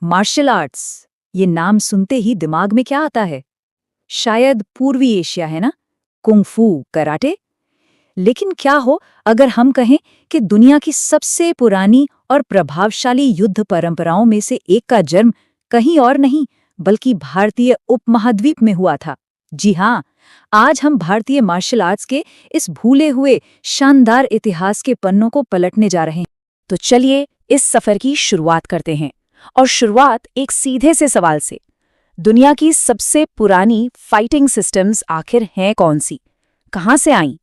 Martial arts, ये नाम सुनते ही दिमाग में क्या आता है? शायद पूर्वी एशिया, है ना? Kung fu, karate. लेकिन क्या हो अगर हम कहें कि दुनिया की सबसे पुरानी और प्रभावशाली युद्ध परंपराओं में से एक का जन्म कहीं और नहीं बल्कि भारतीय उपमहाद्वीप में हुआ था। जी हाँ, आज हम भारतीय मार्शल आर्ट्स के इस भूले हुए शानदार इतिहास के पन्नों को पलटने जा रहे हैं। तो चलिए इस सफर की शुरुआत करते हैं। और शुरुआत एक सीधे से सवाल से। दुनिया की सबसे पुरानी फाइटिंग सिस्टम्स आखिर हैं कौन सी? कहाँ से आईं?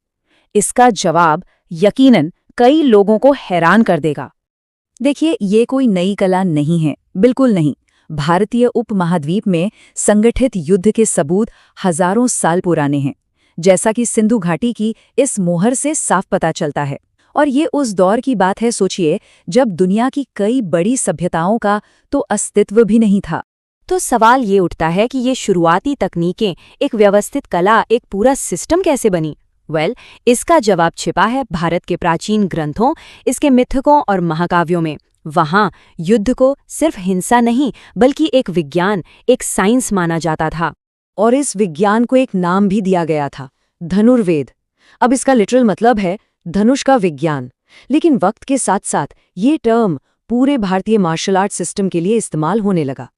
इसका जवाब यकीनन कई लोगों को हैरान कर देगा। देखिए, ये कोई नई कला नहीं है, बिल्कुल नहीं। भारतीय उपमहाद्वीप में संगठित युद्ध के सबूत हजारों साल पुराने हैं, जैसा कि सिंधु घाटी की इस मोहर से साफ पता चलता है। और ये उस दौर की बात है, सोचिए, जब दुनिया की कई बड़ी सभ्यताओं का तो अस्तित्व भी नहीं था। तो सवाल ये उठता है कि ये शुरुआती तकनीकें, एक व्यवस्थित कला, एक पूरा सिस्टम कैसे बनी? इसका जवाब छिपा है भारत के प्राचीन ग्रंथों, इसके मिथकों और महाकाव्यों में। वहाँ युद्ध को सिर्फ हिंसा नहीं बल्कि एक विज्ञान, एक साइंस माना जाता था। और इस विज्ञान को एक नाम भी दिया गया था, धनुर्वेद। अब इसका लिटरल मतलब है धनुष का विज्ञान। लेकिन वक्त के साथ साथ ये टर्म पूरे भारतीय मार्शल आर्ट सिस्टम के लिए इस्तेमाल होने लगा।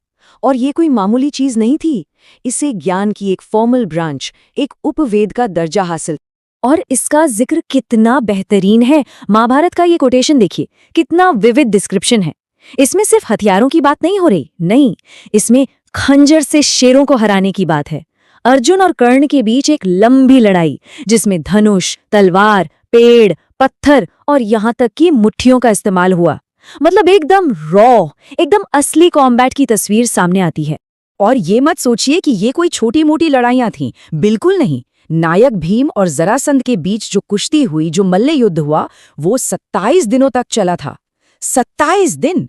और ये कोई मामूली चीज नहीं थी, इसे ज्ञान की एक फॉर्मल ब्रांच, एक उपवेद का दर्जा हासिल। और इसका जिक्र कितना बेहतरीन है। महाभारत का ये कोटेशन देखिए, कितना विविध डिस्क्रिप्शन है। इसमें सिर्फ हथियारों की बात नहीं हो रही, नहीं, इसमें खंजर से शेरों को हराने की बात है। अर्जुन और कर्ण के बीच एक लंबी लड़ाई, जिसमें धनुष, तलवार, पेड़, पत्थर और यहाँ तक कि मुट्ठियों का इस्तेमाल हुआ। मतलब एकदम रॉ, एकदम असली कॉम्बैट की तस्वीर सामने आती है। और ये मत सोचिए कि ये कोई छोटी मोटी लड़ाइयां थीं, बिल्कुल नहीं। नायक भीम और जरासंध के बीच जो कुश्ती हुई, जो मल्ल युद्ध हुआ, वो 27 दिनों तक चला था। 27 दिन!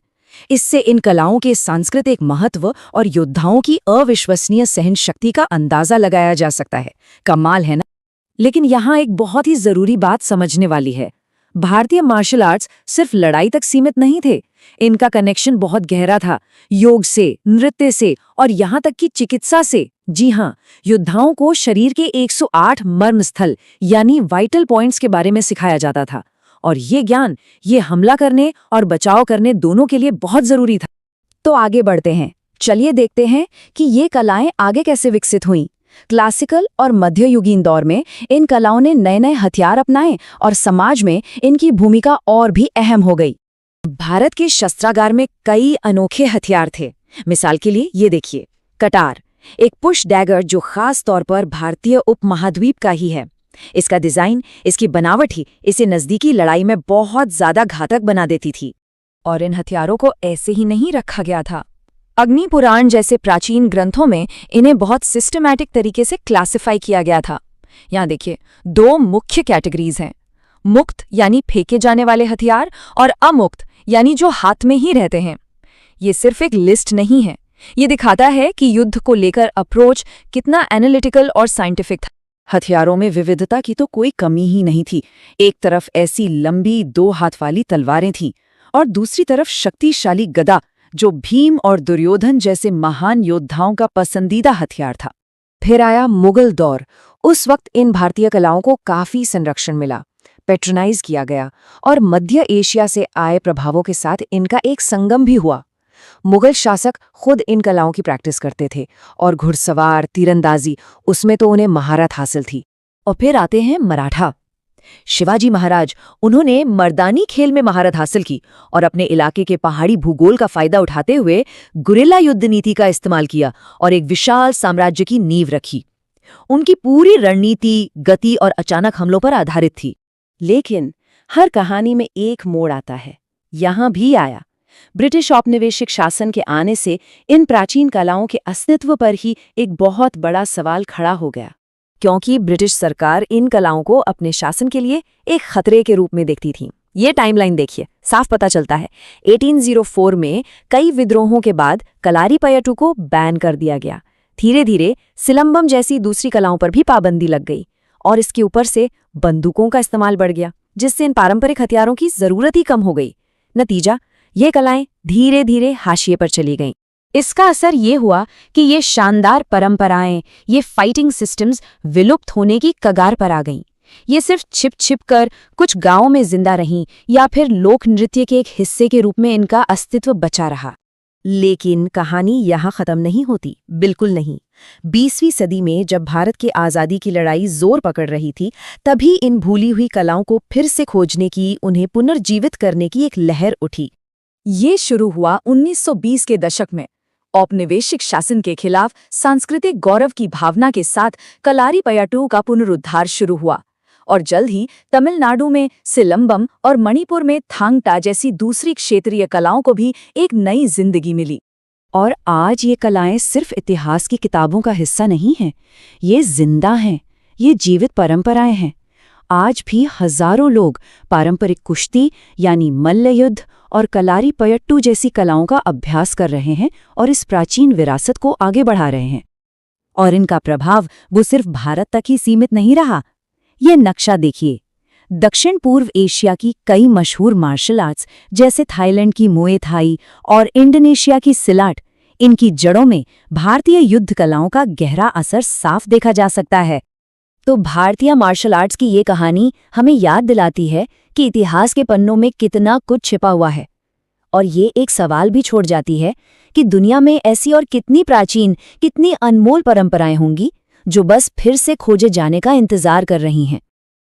इससे इन कलाओं के सांस्कृतिक महत्व और योद्धाओं की अविश्वसनीय सहन शक्ति का अंदाजा लगाया जा सकता है। कमाल है ना? लेकिन यहाँ एक बहुत ही जरूरी बात समझने वाली है। भारतीय मार्शल आर्ट्स सिर्फ लड़ाई तक सीमित नहीं थे। इनका कनेक्शन बहुत गहरा था, योग से, नृत्य से और यहाँ तक कि चिकित्सा से। जी हाँ, योद्धाओं को शरीर के 108 मर्म स्थल यानी वाइटल पॉइंट्स के बारे में सिखाया जाता था। और ये ज्ञान, ये हमला करने और बचाव करने दोनों के लिए बहुत जरूरी था। तो आगे बढ़ते हैं, चलिए देखते हैं कि ये कलाएं आगे कैसे विकसित हुईं। क्लासिकल और मध्ययुगीन दौर में इन कलाओं ने नए नए हथियार अपनाए और समाज में इनकी भूमिका और भी अहम हो गई। भारत के शस्त्रागार में कई अनोखे हथियार थे। मिसाल के लिए ये देखिए, कटार, एक पुश डैगर जो खास तौर पर भारतीय उपमहाद्वीप का ही है। इसका डिजाइन, इसकी बनावट ही इसे नजदीकी लड़ाई में बहुत ज्यादा घातक बना देती थी। और इन हथियारों को ऐसे ही नहीं रखा गया था। अग्नि पुराण जैसे प्राचीन ग्रंथों में इन्हें बहुत सिस्टमैटिक तरीके से क्लासिफाई किया गया था। यहाँ देखिए, 2 मुख्य कैटेगरीज हैं, मुक्त यानी फेंके जाने वाले हथियार और अमुक्त यानी जो हाथ में ही रहते हैं। ये सिर्फ एक लिस्ट नहीं है, ये दिखाता है कि युद्ध को लेकर अप्रोच कितना एनालिटिकल और साइंटिफिक था। हथियारों में विविधता की तो कोई कमी ही नहीं थी। एक तरफ ऐसी लंबी 2 हाथ वाली तलवारें थीं और दूसरी तरफ शक्तिशाली गदा, जो भीम और दुर्योधन जैसे महान योद्धाओं का पसंदीदा हथियार था। फिर आया मुगल दौर। उस वक्त इन भारतीय कलाओं को काफी संरक्षण मिला, पैट्रोनाइज किया गया और मध्य एशिया से आए प्रभावों के साथ इनका एक संगम भी हुआ। मुगल शासक खुद इन कलाओं की प्रैक्टिस करते थे और घुड़सवार, तीरंदाजी, उसमें तो उन्हें महारत हासिल थी। और फिर आते हैं मराठा। शिवाजी महाराज, उन्होंने मर्दानी खेल में महारत हासिल की और अपने इलाके के पहाड़ी भूगोल का फायदा उठाते हुए गुरिल्ला युद्ध नीति का इस्तेमाल किया और एक विशाल साम्राज्य की नींव रखी। उनकी पूरी रणनीति गति और अचानक हमलों पर आधारित थी। लेकिन हर कहानी में एक मोड़ आता है, यहाँ भी आया। ब्रिटिश औपनिवेशिक शासन के आने से इन प्राचीन कलाओं के अस्तित्व पर ही एक बहुत बड़ा सवाल खड़ा हो गया, क्योंकि ब्रिटिश सरकार इन कलाओं को अपने शासन के लिए एक खतरे के रूप में देखती थी। ये टाइमलाइन देखिए, साफ पता चलता है। 1804 में कई विद्रोहों के बाद कलारीपयट्टू को बैन कर दिया गया। धीरे धीरे सिलंबम जैसी दूसरी कलाओं पर भी पाबंदी लग गई और इसके ऊपर से बंदूकों का इस्तेमाल बढ़ गया, जिससे इन पारंपरिक हथियारों की जरूरत ही कम हो गई। नतीजा, ये कलाएं धीरे धीरे हाशिए पर चली गईं। इसका असर ये हुआ कि ये शानदार परंपराएं, ये फाइटिंग सिस्टम्स विलुप्त होने की कगार पर आ गईं। ये सिर्फ छिप कर कुछ गांवों में जिंदा रहीं या फिर लोक नृत्य के एक हिस्से के रूप में इनका अस्तित्व बचा रहा। लेकिन कहानी यहाँ खत्म नहीं होती, बिल्कुल नहीं। 20वीं सदी में जब भारत की आज़ादी की लड़ाई जोर पकड़ रही थी, तभी इन भूली हुई कलाओं को फिर से खोजने की, उन्हें पुनर्जीवित करने की एक लहर उठी। ये शुरू हुआ 1920 के दशक में। औपनिवेशिक शासन के खिलाफ सांस्कृतिक गौरव की भावना के साथ कलारीपयट्टू का पुनरुद्धार शुरू हुआ और जल्द ही तमिलनाडु में सिलंबम और मणिपुर में थांगटा जैसी दूसरी क्षेत्रीय कलाओं को भी एक नई जिंदगी मिली। और आज ये कलाएं सिर्फ इतिहास की किताबों का हिस्सा नहीं हैं, ये जिंदा हैं, ये जीवित परंपराएं हैं। आज भी हजारों लोग पारंपरिक कुश्ती यानी मल्लयुद्ध और कलारीपयट्टू जैसी कलाओं का अभ्यास कर रहे हैं और इस प्राचीन विरासत को आगे बढ़ा रहे हैं। और इनका प्रभाव वो सिर्फ भारत तक ही सीमित नहीं रहा। ये नक्शा देखिए, दक्षिण पूर्व एशिया की कई मशहूर मार्शल आर्ट्स जैसे थाईलैंड की मुए थाई और इंडोनेशिया की सिलाट, इनकी जड़ों में भारतीय युद्ध कलाओं का गहरा असर साफ देखा जा सकता है। तो भारतीय मार्शल आर्ट्स की ये कहानी हमें याद दिलाती है कि इतिहास के पन्नों में कितना कुछ छिपा हुआ है। और ये एक सवाल भी छोड़ जाती है कि दुनिया में ऐसी और कितनी प्राचीन, कितनी अनमोल परंपराएं होंगी जो बस फिर से खोजे जाने का इंतजार कर रही हैं।